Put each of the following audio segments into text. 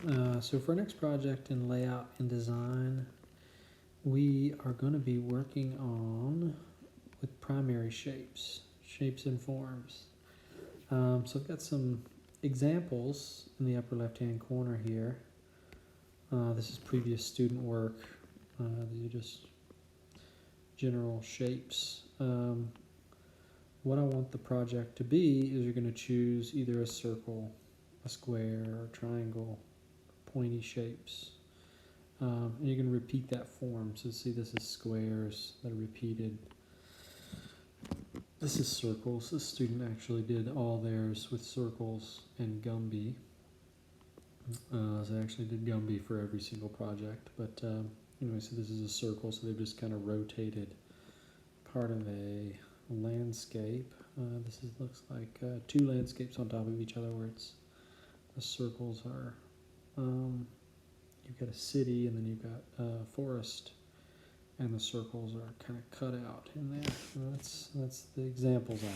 So for our next project in layout and design, we are going to be working on with primary shapes and forms. So I've got some examples in the upper left-hand corner here. This is previous student work. These are just general shapes. What I want the project to be is you're going to choose either a circle, a square, or a triangle, pointy shapes. And you're going to repeat that form. So see, this is squares that are repeated. This is circles. This student actually did all theirs with circles and Gumby. So I actually did Gumby for every single project. But anyway, so this is a circle, so they've just kind of rotated part of a landscape. Looks like two landscapes on top of each other where the circles are, you've got a city and then you've got a forest, and the circles are kind of cut out in there. That's the examples I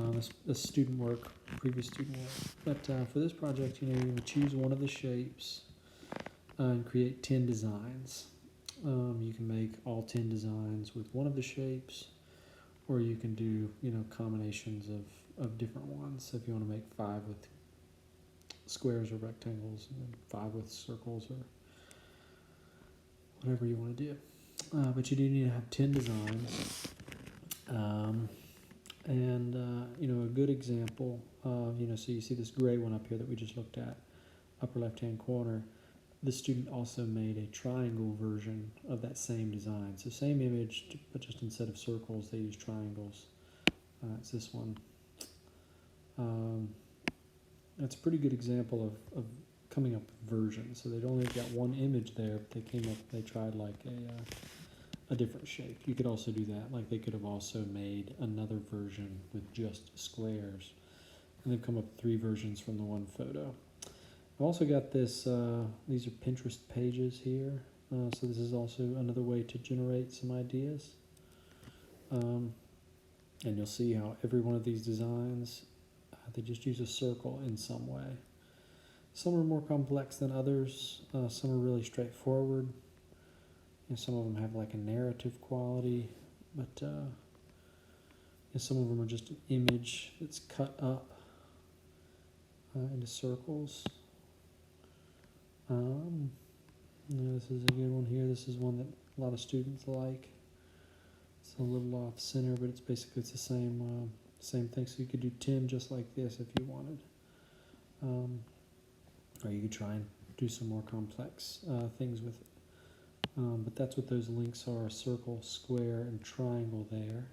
have. This student work, previous student work. But for this project, you're going to choose one of the shapes and create 10 designs. You can make all 10 designs with one of the shapes, or you can do combinations of different ones. So if you want to make 5 with squares or rectangles, and then 5 with circles, or whatever you want to do. But you do need to have 10 designs. A good example of, so you see this gray one up here that we just looked at, upper left-hand corner. The student also made a triangle version of that same design. So same image, but just instead of circles, they use triangles. It's this one. That's a pretty good example of coming up with versions. So they'd only got one image there, but they tried like a different shape. You could also do that. Like they could have also made another version with just squares. And they've come up with 3 versions from the one photo. I've also got this, these are Pinterest pages here. So this is also another way to generate some ideas. And you'll see how every one of these designs, they just use a circle in some way. Some are more complex than others. Some are really straightforward. Some of them have like a narrative quality, but some of them are just an image that's cut up into circles. This is a good one here. This is one that a lot of students like. It's a little off center, but it's basically the same thing. So you could do 10 just like this if you wanted, or you could try and do some more complex things with it. But that's what those links are: a circle, square, and triangle there.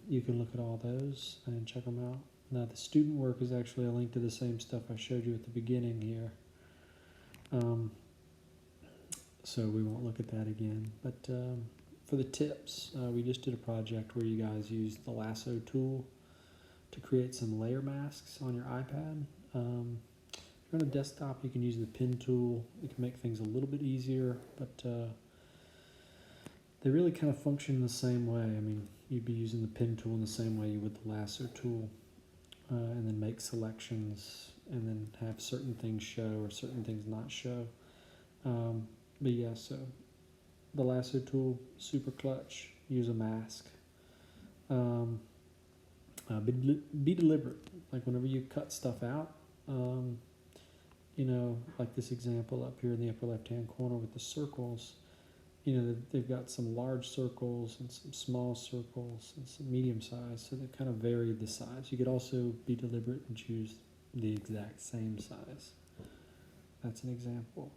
You can look at all those and check them out. Now the student work is actually a link to the same stuff I showed you at the beginning here. So we won't look at that again. But for the tips, we just did a project where you guys used the lasso tool to create some layer masks on your iPad. If you're on a desktop, you can use the pen tool. It can make things a little bit easier, but they really kind of function the same way. I mean, you'd be using the pen tool in the same way you would the lasso tool, and then make selections, and then have certain things show or certain things not show. But yeah, so the lasso tool, super clutch. Use a mask. Be deliberate. Like whenever you cut stuff out, like this example up here in the upper left-hand corner with the circles, they've got some large circles and some small circles and some medium size, so they've kind of varied the size. You could also be deliberate and choose the exact same size. That's an example.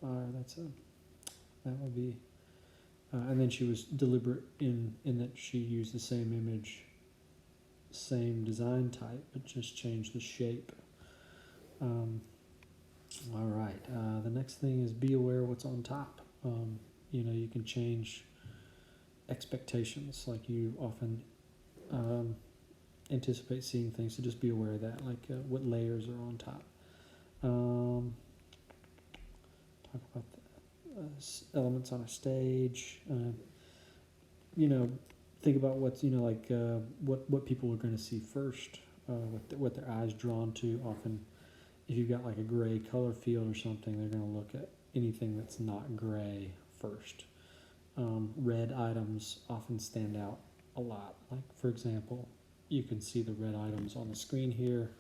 That would be, and then she was deliberate in that she used the same image, same design type, but just changed the shape. All right, the next thing is be aware of what's on top. You can change expectations, like you often anticipate seeing things, so just be aware of that, like what layers are on top. Talk about the elements on a stage. Think about what's, what people are going to see first, what their eyes drawn to. Often if you've got like a gray color field or something, they're going to look at anything that's not gray first. Red items often stand out a lot. Like, for example, you can see the red items on the screen here,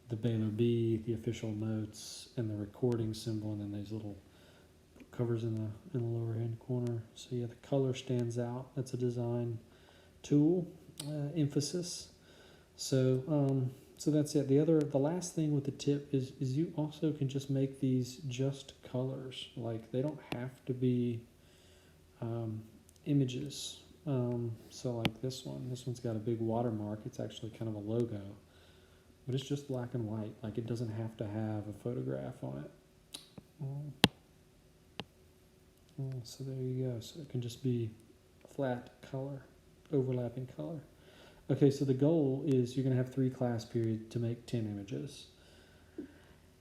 the Baylor B, the official notes, and the recording symbol, and then these little covers in the lower hand corner. So yeah, the color stands out. That's a design tool, emphasis. So that's it. The last thing with the tip is you also can just make these just colors. Like, they don't have to be images. So like this one's got a big watermark. It's actually kind of a logo, but it's just black and white. Like, it doesn't have to have a photograph on it. So there you go. So it can just be flat color, overlapping color. Okay, so the goal is you're going to have 3 class periods to make 10 images.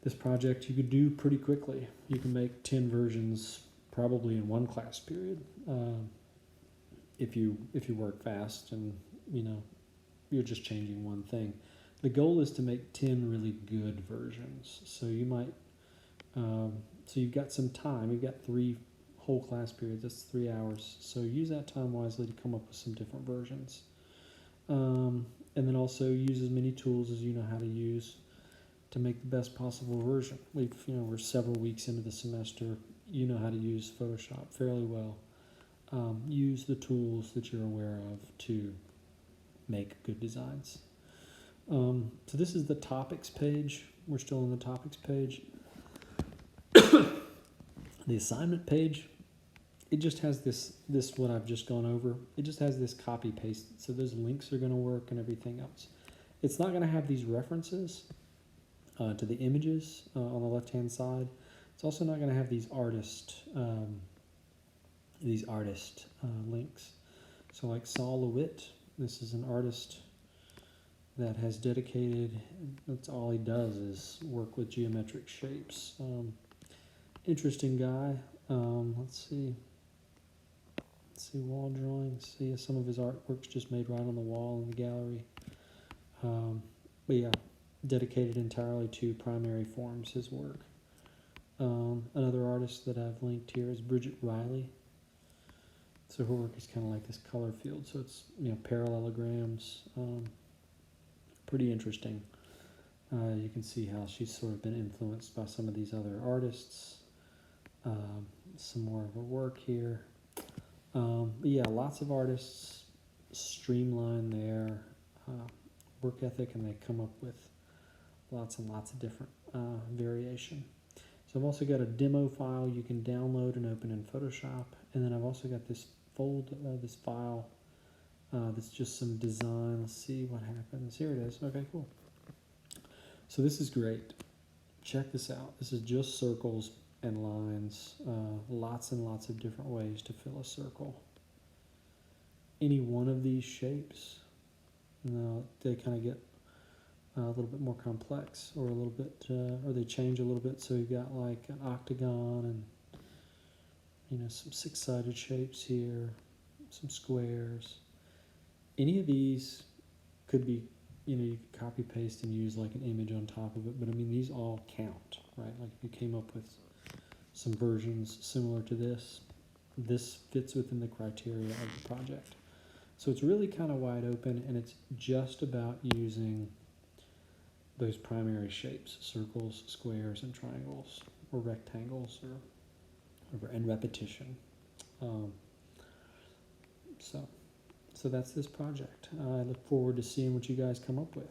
This project you could do pretty quickly. You can make 10 versions probably in 1 class period if you work fast and you're just changing one thing. The goal is to make 10 really good versions. So you might so you've got some time. You've got 3 whole class periods. That's 3 hours. So use that time wisely to come up with some different versions. And then also use as many tools as you know how to use to make the best possible version. We're several weeks into the semester. You know how to use Photoshop fairly well. Use the tools that you're aware of to make good designs. So this is the topics page. We're still on the topics page. The assignment page, it just has this what I've just gone over. It just has this copy paste. So those links are going to work and everything else. It's not going to have these references to the images on the left-hand side. It's also not going to have these artist links. So like Saul LeWitt, this is an artist that has dedicated, that's all he does is work with geometric shapes. Interesting guy. Let's see, wall drawings. See, some of his artwork's just made right on the wall in the gallery. But yeah, dedicated entirely to primary forms, his work. Another artist that I've linked here is Bridget Riley. So her work is kind of like this color field. So it's, parallelograms. Pretty interesting. You can see how she's sort of been influenced by some of these other artists. Some more of her work here. But yeah, lots of artists streamline their work ethic, and they come up with lots and lots of different variation. So I've also got a demo file you can download and open in Photoshop, and then I've also got this this file that's just some design. Let's see what happens. Here it is. Okay, cool. So this is great. Check this out. This is just circles and lines, lots and lots of different ways to fill a circle. Any one of these shapes, they kind of get a little bit more complex, or a little bit, or they change a little bit. So you've got like an octagon, and some 6-sided shapes here, some squares. Any of these could be, you could copy paste and use like an image on top of it. But I mean, these all count, right? Like if you came up with some versions similar to this fits within the criteria of the project. So it's really kind of wide open, and it's just about using those primary shapes: circles, squares, and triangles, or rectangles, and repetition. So that's this project. I look forward to seeing what you guys come up with.